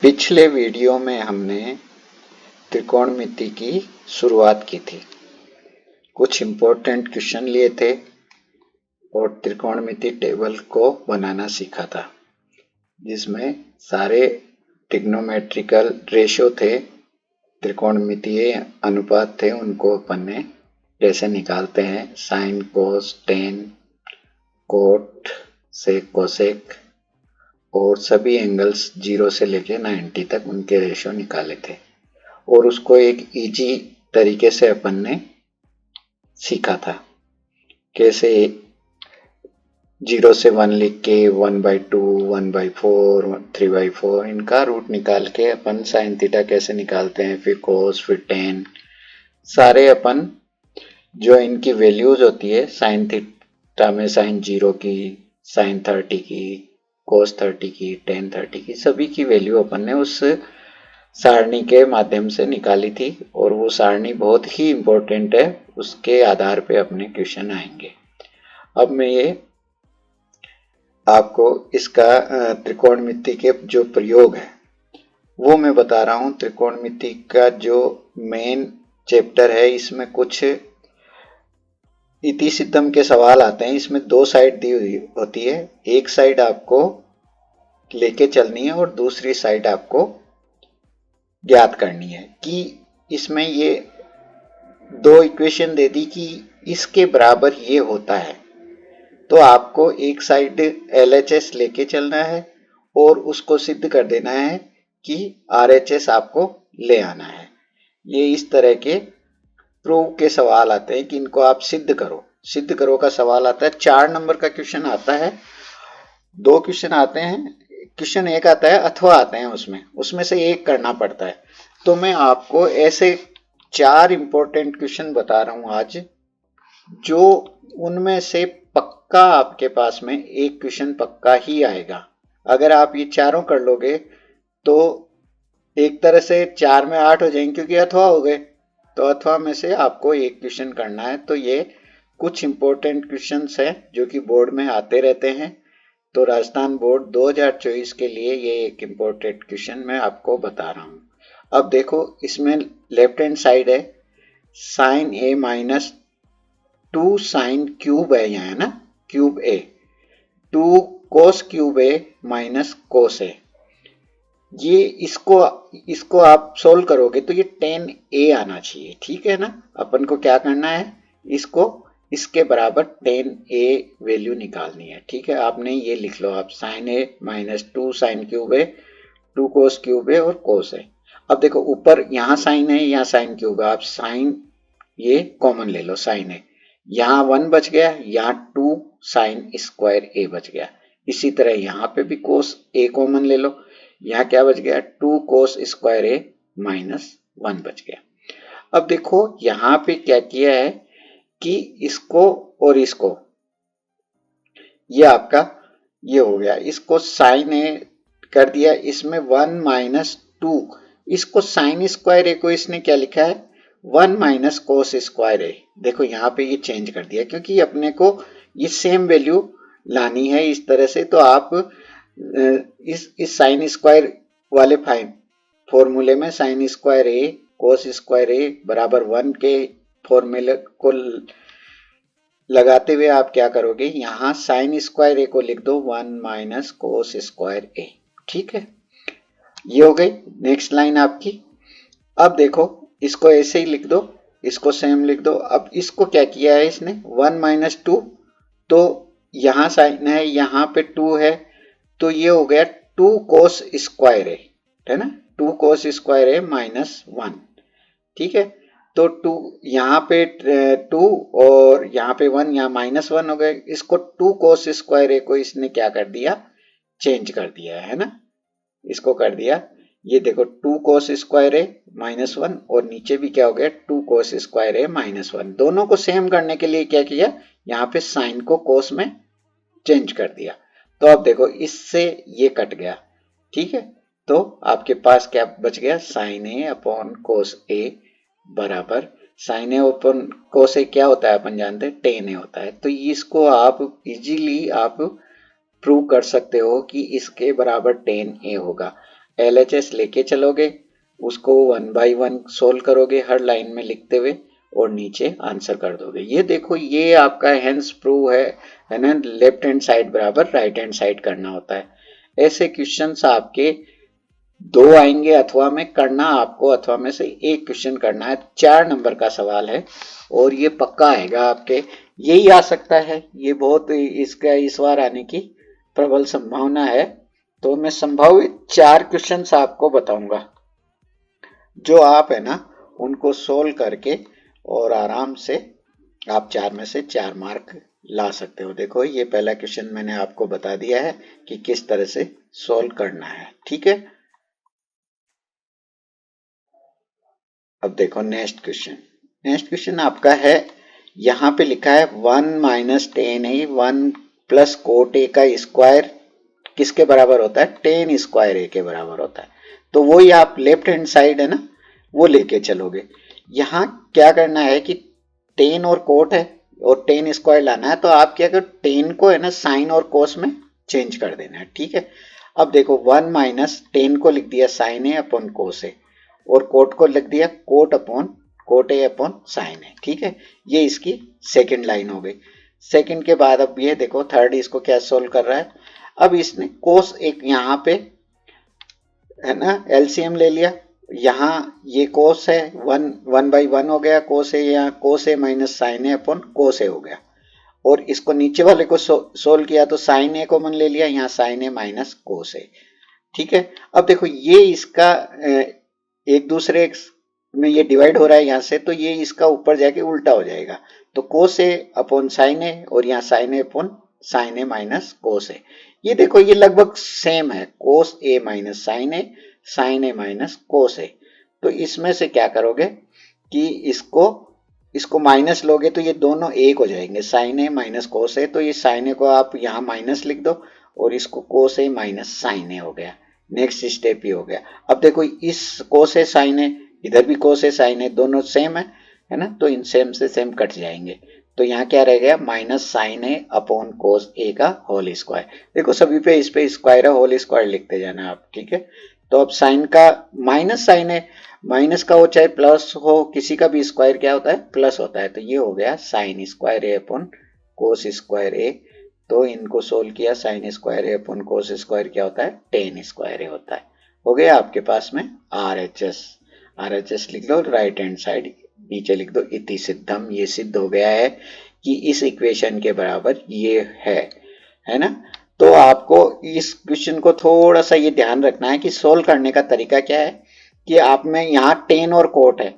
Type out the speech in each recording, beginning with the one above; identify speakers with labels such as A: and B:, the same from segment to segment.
A: पिछले वीडियो में हमने त्रिकोणमिति की शुरुआत की थी। कुछ इम्पोर्टेंट क्वेश्चन लिए थे और त्रिकोणमिति टेबल को बनाना सीखा था, जिसमें सारे ट्रिग्नोमेट्रिकल रेशियो थे, त्रिकोणमितीय अनुपात थे, उनको अपन ने कैसे निकालते हैं, साइन, कोस, टेन, कोट, सेक, कोसेक और सभी एंगल्स 0 से लेके 90 तक उनके रेशियो निकाले थे और उसको एक इजी तरीके से अपन ने सीखा था। कैसे 0 से 1 लिख के 1/2, 1/4, 3/4 इनका रूट निकाल के अपन साइन थीटा कैसे निकालते हैं, फिर कोस, फिर टेन, सारे अपन जो इनकी वैल्यूज होती है, साइन थीटा में साइन 0 की, साइन 30 की, कोस 30 की, टेन 30 की, सभी की वैल्यू अपन ने उस सारणी के माध्यम से निकाली थी और वो सारणी बहुत ही इम्पोर्टेंट है, उसके आधार पे अपने क्वेश्चन आएंगे। अब मैं ये आपको इसका त्रिकोणमिति के जो प्रयोग है वो मैं बता रहा हूँ। त्रिकोणमिति का जो मेन चैप्टर है, इसमें कुछ इति सिद्धम के सवाल आते हैं। इसमें दो साइड दी हुई होती है, एक साइड आपको लेके चलनी है और दूसरी साइड आपको ज्ञात करनी है कि इसमें ये दो इक्वेशन दे दी कि इसके बराबर ये होता है, तो आपको एक साइड LHS लेके चलना है और उसको सिद्ध कर देना है कि RHS आपको ले आना है। ये इस तरह के प्रूव के सवाल आते हैं कि इनको आप सिद्ध करो। सिद्ध करो का सवाल आता है, 4 नंबर का क्वेश्चन आता है, 2 क्वेश्चन आते हैं, क्वेश्चन एक आता है अथवा आते हैं, उसमें से एक करना पड़ता है। तो मैं आपको ऐसे 4 इंपॉर्टेंट क्वेश्चन बता रहा हूं आज, जो उनमें से पक्का आपके पास में एक क्वेश्चन पक्का ही आएगा। अगर आप ये चारों कर लोगे तो एक तरह से 4 में 8 हो जाएंगे, क्योंकि अथवा हो गए, तो अथवा में से आपको एक क्वेश्चन करना है। तो ये कुछ इंपॉर्टेंट क्वेश्चंस हैं जो कि बोर्ड में आते रहते हैं। तो राजस्थान बोर्ड 2024 के लिए ये एक इम्पोर्टेंट क्वेश्चन मैं आपको बता रहा हूँ। अब देखो, इसमें लेफ्ट हैंड साइड है sine A minus 2 sine cube है, यहाँ है ना, cube A, 2 cos cube A minus cos A। ये इसको आप सोल्व करोगे तो ये 10A आना चाहिए, ठीक है ना। अपन को क्या करना है, इसके बराबर 10A वैल्यू निकालनी है, ठीक है। आपने ये लिख लो, आप sine A minus 2 sine cube A, 2 cos cube A और कोस A। अब देखो, ऊपर यहाँ साइन है, यहाँ साइन क्यूब है, आप साइन ये कॉमन ले लो, साइन A, यहाँ 1 बच गया, यहाँ 2 साइन स्क्वायर A बच गया। इसी तरह यहाँ पे भी कोस A कॉमन ले लो, यहाँ क्या बच गया, 2 कोस स्क्वायर A माइनस 1 बच गया। अब देखो यहाँ पे क्या किया है कि इसको और इसको, ये आपका ये हो गया, इसको साइन A कर दिया, इसमें 1 माइनस 2, इसको साइन स्क्वायर A को इसने क्या लिखा है, 1 माइनस कोस स्क्वायर A। देखो यहाँ पे ये चेंज कर दिया, क्योंकि अपने को ये सेम वैल्यू लानी है इस तरह से। तो आप इस साइन स्क्वायर वाले फॉर्मूले में sine square A cos square A बराबर 1 के फॉर्मूले को लगाते हुए आप क्या करोगे, यहाँ साइन स्क्वायर A को लिख दो 1 माइनस कोस स्क्वायर A, ठीक है। ये हो गई नेक्स्ट लाइन आपकी। अब देखो, इसको ऐसे ही लिख दो, इसको सेम लिख दो। अब इसको क्या किया है इसने, 1 माइनस 2, तो यहाँ साइन है, यहाँ पे 2 है, तो ये हो गया 2 कोस स्क्वायर A, है ना, 2 कोस स्क्वायर A माइनस 1, ठीक है। तो 2 यहाँ पे 2 और यहाँ पे 1, यहाँ माइनस 1 हो गए। इसको 2 कोस स्क्वायर A को इसने क्या कर दिया, चेंज कर दिया, है ना, इसको कर दिया। ये देखो 2 कोस स्क्वायर A माइनस 1 और नीचे भी क्या हो गया, 2 कोस स्क्वायर A माइनस 1। दोनों को सेम करने के लिए क्या किया, यहाँ पे साइन को कोस में चेंज कर दिया। तो अब देखो, इससे ये कट गया, ठीक है। तो आपके पास क्या बच गया, sine A upon cos A बराबर sine A upon cos A क्या होता है, अपन जानते हैं 10A होता है। तो इसको आप इजीली आप प्रूव कर सकते हो कि इसके बराबर 10A होगा। LHS लेके चलोगे, उसको 1 बाई 1 सोल्व करोगे हर लाइन में लिखते हुए और नीचे आंसर कर दोगे। ये देखो ये आपका हेंस प्रूव है ना, लेफ्ट हैंड साइड बराबर राइट हैंड साइड करना होता है। ऐसे क्वेश्चंस आपके 2 आएंगे अथवा में करना आपको, अथवा में से एक क्वेश्चन करना है। 4 नंबर का सवाल है और ये पक्का आएगा आपके, यही आ सकता है, ये बहुत इसका इस बार आने की प्रबल संभावना है। तो मैं संभावित 4 क्वेश्चंस आपको बताऊंगा जो आप है ना उनको सोल्व करके और आराम से आप 4 में से 4 मार्क ला सकते हो। देखो ये पहला क्वेश्चन मैंने आपको बता दिया है कि किस तरह से सोल्व करना है, ठीक है। अब देखो नेक्स्ट क्वेश्चन आपका है, यहां पे लिखा है 1 minus ten A 1 plus cot A का स्क्वायर किसके बराबर होता है, टेन स्क्वायर ए के बराबर होता है। तो वही आप लेफ्ट हैंड साइड है ना वो लेके चलोगे। यहां क्या करना है कि टेन और कोट है और टेन स्क्वायर लाना है, तो आप क्या करो टेन को है ना साइन और कोस में चेंज कर देना है, ठीक है। अब देखो 1 माइनस टेन को लिख दिया साइन ए अपॉन कोस ए और कोट को लिख दिया cot upon cot A upon sine A, ठीक है। ये इसकी सेकंड लाइन हो गई। सेकंड के बाद अब ये देखो थर्ड इसको क्या सोल्व कर रहा है। अब इसने कोस एक यहाँ पे है ना एलसीएम ले लिया, यहाँ ये कोस है 1 बाई 1 हो गया, कोस है यहाँ कोस ए माइनस साइन ए अपॉन कोस ए हो गया और इसको नीचे वाले को सोल्व किया तो साइन ए कॉमन ले लिया, यहाँ साइन ए माइनस कोस ए, ठीक है। अब देखो ये इसका एक दूसरे में ये डिवाइड हो रहा है यहाँ से, तो ये इसका ऊपर जाके उल्टा हो जाएगा। तो कोस ए अपॉन साइन ए और यहाँ साइन ए अपॉन साइन ए माइनस कोस ए। ये देखो ये लगभग सेम है, कोस ए माइनस साइन ए माइनस कोस ए। तो इसमें से क्या करोगे कि इसको माइनस लोगे तो ये दोनों एक हो जाएंगे, साइन ए माइनस कोस ए। तो ये साइन ए को आप यहाँ माइनस लिख दो और इसको कोस ए माइनस साइन ए हो गया। नेक्स्ट स्टेप ही हो गया। अब देखो इस कोस ए साइन ए इधर भी कोस ए साइन ए दोनों सेम है ना, तो इन सेम से सेम कट जाएंगे। तो यहाँ क्या रह गया minus sign A upon cos A का होल स्क्वायर। देखो सभी पे इस पे स्क्वायर है, होल स्क्वायर लिखते जाना आप, ठीक है। तो अब साइन का माइनस साइन ए माइनस का हो चाहे प्लस हो, किसी का भी स्क्वायर क्या होता है प्लस होता है। तो ये हो गया साइन स्क्वायर ए अपॉन कोस स्क्वायर ए। तो इनको सोल्व किया, साइन स्क्वायर ए अपॉन कोस स्क्वायर क्या होता है टेन स्क्वायर ए होता है। हो गया आपके पास में आरएचएस लिख लो, राइट हैंड साइड नीचे लिख दो इति सिद्धम। ये सिद्ध हो गया है कि इस इक्वेशन के बराबर ये है ना। तो आपको इस क्वेश्चन को थोड़ा सा ये ध्यान रखना है कि सोल्व करने का तरीका क्या है कि आप में यहाँ टेन और कोट है,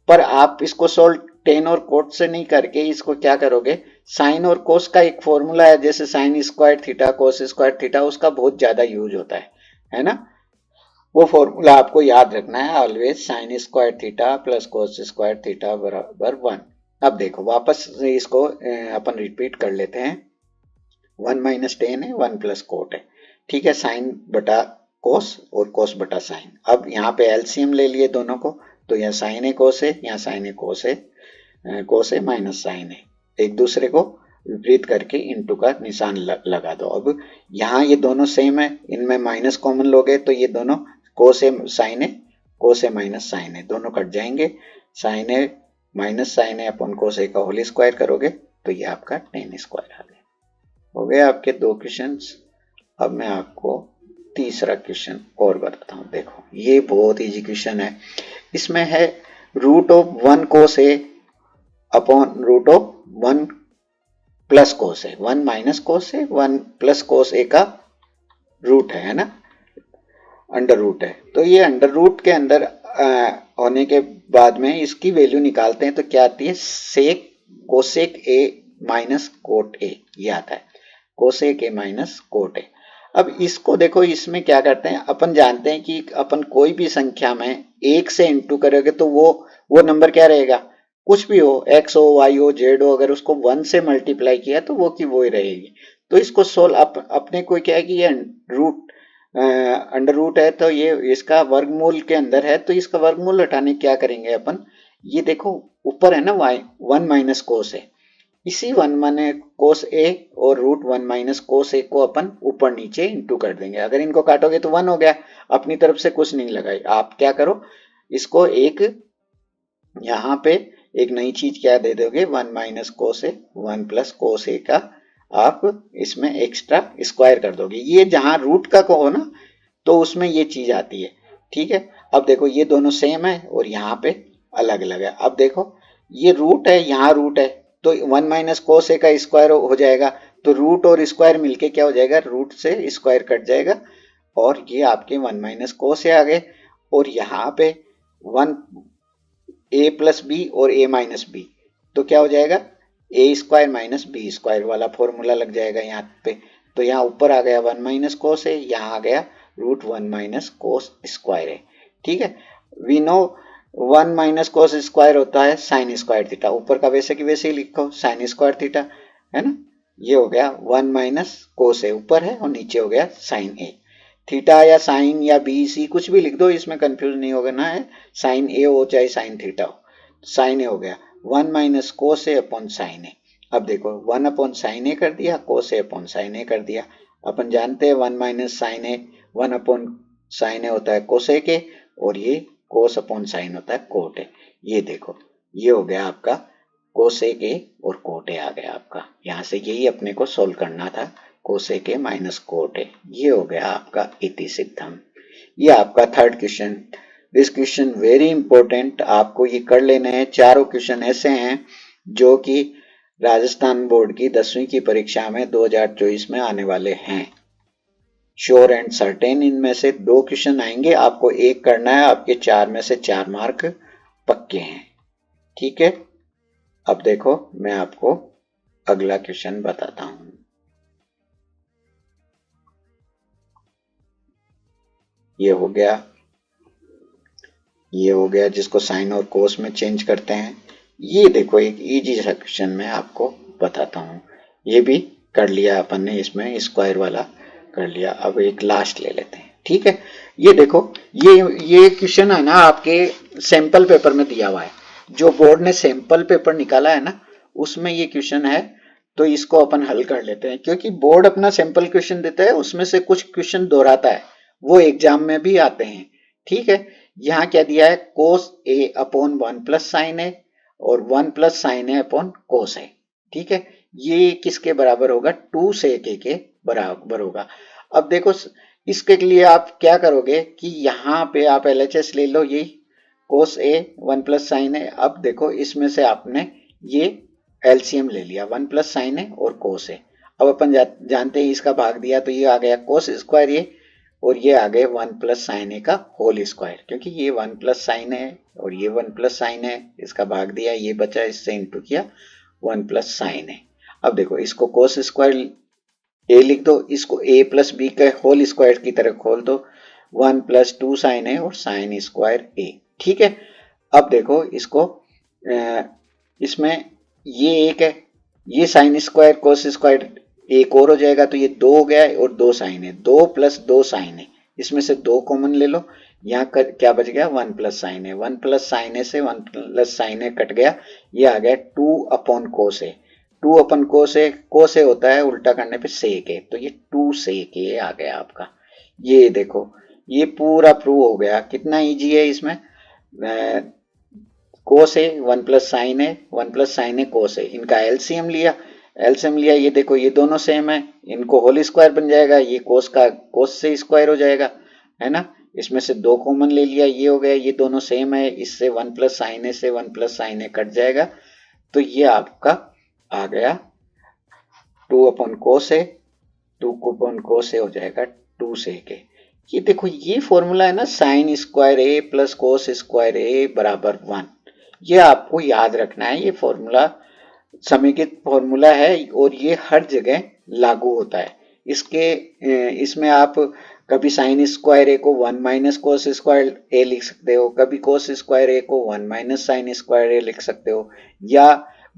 A: पर आप इसको सोल्व टेन और कोट से नहीं करके इसको क्या करोगे साइन और कोस का एक फॉर्मूला है, जैसे sine square theta cos square theta, उसका बहुत ज्यादा यूज होता है ना। वो फॉर्मूला आपको याद रखना है always, sine square theta plus cos square theta बराबर 1। अब देखो वापस इसको अपन रिपीट कर लेते हैं। 1 माइनस टेन है 1 प्लस कोट है, ठीक है, साइन बटा कोस और कोस बटा साइन। अब यहाँ पे एलसीएम ले लिए दोनों को, तो यहाँ साइन ए कोस है, यहाँ साइन ए कोस है माइनस साइन है, एक दूसरे को विपरीत करके इनटू का निशान लगा दो। अब यहाँ ये दोनों सेम है, इनमें माइनस कॉमन लोगे तो ये दोनों कोस ए माइनस साइन ए दोनों कट जाएंगे। Sign A minus sign A upon cos A का होल स्क्वायर करोगे तो ये आपका टेन स्क्वायर आ गया। हो गए आपके 2 क्वेश्चंस। अब मैं आपको तीसरा क्वेश्चन और बताता हूँ। देखो ये बहुत इजी क्वेश्चन है, इसमें है root of 1 cos A upon root of 1 plus cos A, 1 minus cos A 1 plus cos A का रूट है ना, अंडर रूट है। तो ये अंडर रूट के अंदर होने के बाद में इसकी वैल्यू निकालते हैं तो क्या आती है sec cosec A minus cot A, ये आता है cosec A minus cot A. अब इसको देखो इसमें क्या करते हैं, अपन जानते हैं कि अपन कोई भी संख्या में 1 से इंटू करोगे तो वो नंबर क्या रहेगा, कुछ भी हो x हो y हो z हो, अगर उसको 1 से मल्टीप्लाई किया तो वो की वो ही रहेगी। तो इसको सोल्व अपने को क्या है कि ये अंडर रूट है तो ये इसका वर्गमूल के अंदर है, तो इसका वर्गमूल हटाने क्या करेंगे अपन, ये देखो ऊपर है ना y 1 माइनस कोस है, इसी 1 माने कोस ए और रूट 1 माइनस कोस ए को अपन ऊपर नीचे इंटू कर देंगे। अगर इनको काटोगे तो 1 हो गया। अपनी तरफ से कुछ नहीं लगाई। आप क्या करो, इसको एक यहाँ पे एक नई चीज क्या दे दोगे, 1 minus cos A, 1 plus cos A का आप इसमें एक्स्ट्रा स्क्वायर कर दोगे। ये जहां रूट का को हो ना, तो उसमें ये चीज आती है। ठीक है, अब देखो ये दोनों सेम है और यहाँ पे अलग अलग है। अब देखो ये रूट है, यहाँ रूट है, तो 1 माइनस कोस ए का स्क्वायर हो जाएगा। तो रूट और स्क्वायर मिलके क्या हो जाएगा, रूट से स्क्वायर कट जाएगा और ये आपके 1 माइनस कोस ए आ गए। और यहाँ पे 1 ए प्लस बी और ए माइनस बी, तो क्या हो जाएगा, ए स्क्वायर माइनस बी स्क्वायर वाला फॉर्मूला लग जाएगा यहाँ पे। तो यहाँ ऊपर आ गया 1 माइनस कोस है, यहाँ आ गया रूट 1 माइनस कोस स्क्वायर है। ठीक है, we know 1 minus cos square होता है साइन स्क्वायर थीटा। ऊपर का वैसे की वैसे ही लिखो, साइन स्क्वायर थीटा, है ना। ये हो गया 1 माइनस कोस है, ऊपर है, और नीचे हो गया साइन ए। थीटा या साइन या बी सी कुछ भी लिख दो, इसमें कंफ्यूज नहीं होगा ना है, साइन ए हो चाहे साइन थीटा हो। साइन ए हो गया 1 minus cos A upon sine ए। अब देखो 1 अपॉन साइन ए कर दिया, कोस ए अपॉन साइन ए कर दिया। अपन जानते हैं 1 माइनस साइन ए, 1 अपॉन साइन ए होता है कोस ए के, और ये कोस अपॉन साइन होता है कोट ए। ये देखो ये हो गया आपका कोस ए के और कोट ए आ गया आपका। यहाँ से यही अपने को सोल्व करना था, कोस ए के माइनस कोट ए। ये हो गया आपका इति सिद्धम। ये आपका third question. This question very important, आपको ये कर लेने हैं। चारों क्वेश्चन ऐसे हैं जो कि राजस्थान बोर्ड की 10वीं की परीक्षा में 2024 में आने वाले हैं। श्योर एंड सर्टेन इनमें से 2 क्वेश्चन आएंगे, आपको एक करना है, आपके 4 में से 4 मार्क पक्के हैं। ठीक है, अब देखो मैं आपको अगला क्वेश्चन बताता हूं। ये हो गया जिसको साइन और कोस में चेंज करते हैं। ये देखो एक इजी सा क्वेश्चन मैं आपको बताता हूँ। ये भी कर लिया अपन ने, इसमें स्क्वायर वाला कर लिया। अब एक लास्ट ले लेते हैं। ठीक है, ये देखो ये क्वेश्चन है ना आपके सैंपल पेपर में दिया हुआ है। जो बोर्ड ने सैंपल पेपर निकाला है ना, उसमें ये क्वेश्चन है। तो इसको अपन हल कर लेते हैं, क्योंकि बोर्ड अपना सैंपल क्वेश्चन देता है, उसमें से कुछ क्वेश्चन दोहराता है, वो एग्जाम में भी आते हैं। ठीक है, यहाँ क्या दिया है, कोस ए अपॉन 1 प्लस साइन ए और 1 प्लस साइन ए अपॉन कोस ए। ठीक है, ये किसके बराबर होगा, 2 सेक ए के बराबर होगा। अब देखो इसके लिए आप क्या करोगे कि यहाँ पे आप LHS ले लो, ये कोस ए 1 प्लस साइन ए। अब देखो इसमें से आपने ये LCM ले लिया, 1 प्लस साइन ए और कोस ए। अब अपन जानते हैं इसका भाग दिया तो ये आ गया कोस स्क्वायर ये, और ये आ गए 1 प्लस साइन ए का होल स्क्वायर, क्योंकि ये 1 प्लस साइन है और ये 1 प्लस साइन है, इसका भाग दिया, ये बचा, इससे इंटू किया 1 प्लस साइन है। अब देखो इसको कोस स्क्वायर ए लिख दो, इसको ए प्लस बी का होल स्क्वायर की तरह खोल दो, 1 प्लस 2 साइन है और साइन स्क्वायर ए। ठीक है, अब देखो इसको इसमें ये एक है, ये साइन स्क्वायर कोस स्क्वायर एक और हो जाएगा, तो ये 2 हो गया और 2 साइन है, 2 प्लस 2 साइन है, इसमें से 2 कॉमन ले लो। यहाँ क्या बच गया, 1 प्लस साइन है, 1 प्लस साइन है से 1 प्लस साइन है कट गया, ये आ गया 2 अपॉन कोस है। 2 अपन कोस ए होता है उल्टा करने पे सेक है, तो ये 2 सेक ए आ गया आपका। ये देखो ये पूरा प्रूव हो गया। कितना इजी है इसमें, कोस है 1 प्लस साइन है, 1 प्लस साइन है कोस है, इनका एलसीएम लिया, ये देखो ये दोनों सेम है, इनको होल स्क्वायर बन जाएगा, ये कोस का कोस से स्क्वायर हो जाएगा, है ना। इसमें से 2 कॉमन ले लिया, ये हो गया, ये दोनों सेम है, इससे 1 प्लस साइन ए से 1 प्लस साइन ए कट जाएगा, तो ये आपका आ गया 2 अपॉन कोस ए, 2 अपॉन कोस ए हो जाएगा 2 सेक ए। ये देखो ये फॉर्मूला है ना, साइन स्क्वायर ए प्लस कोस स्क्वायर ए बराबर 1। ये आपको याद रखना है, ये फॉर्मूला समेकित फॉर्मूला है और ये हर जगह लागू होता है। इसमें आप कभी साइन स्क्वायर ए को 1 माइनस कोस स्क्वायर ए लिख सकते हो, कभी कोस स्क्वायर ए को 1 माइनस साइन स्क्वायर ए लिख सकते हो, या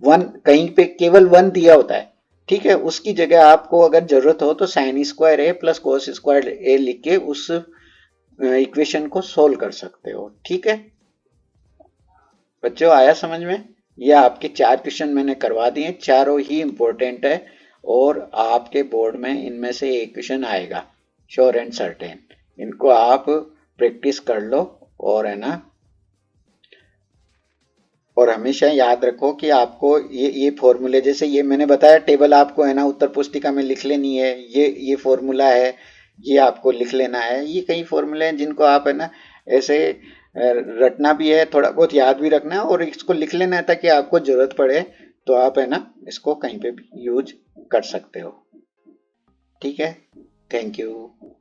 A: 1 कहीं पे केवल 1 दिया होता है, ठीक है, उसकी जगह आपको अगर जरूरत हो तो साइन स्क्वायर ए प्लस कोस स्क्वायर ए लिख के उस इक्वेशन को सोल्व कर सकते हो। ठीक है बच्चों, आया समझ में? ये आपके 4 क्वेश्चन मैंने करवा दिए, चारों ही इम्पोर्टेंट है और आपके बोर्ड में इनमें से एक क्वेश्चन आएगा श्योर एंड सर्टेन। इनको आप प्रैक्टिस कर लो और है ना, और हमेशा याद रखो कि आपको ये फॉर्मूले, जैसे ये मैंने बताया टेबल आपको है ना उत्तर पुस्तिका में लिख लेनी है, ये फॉर्मूला है, ये आपको लिख लेना है। ये कई फॉर्मूले हैं जिनको आप है ना ऐसे रटना भी है, थोड़ा बहुत याद भी रखना है और इसको लिख लेना है ताकि आपको जरूरत पड़े तो आप है ना इसको कहीं पे भी यूज कर सकते हो। ठीक है, थैंक यू।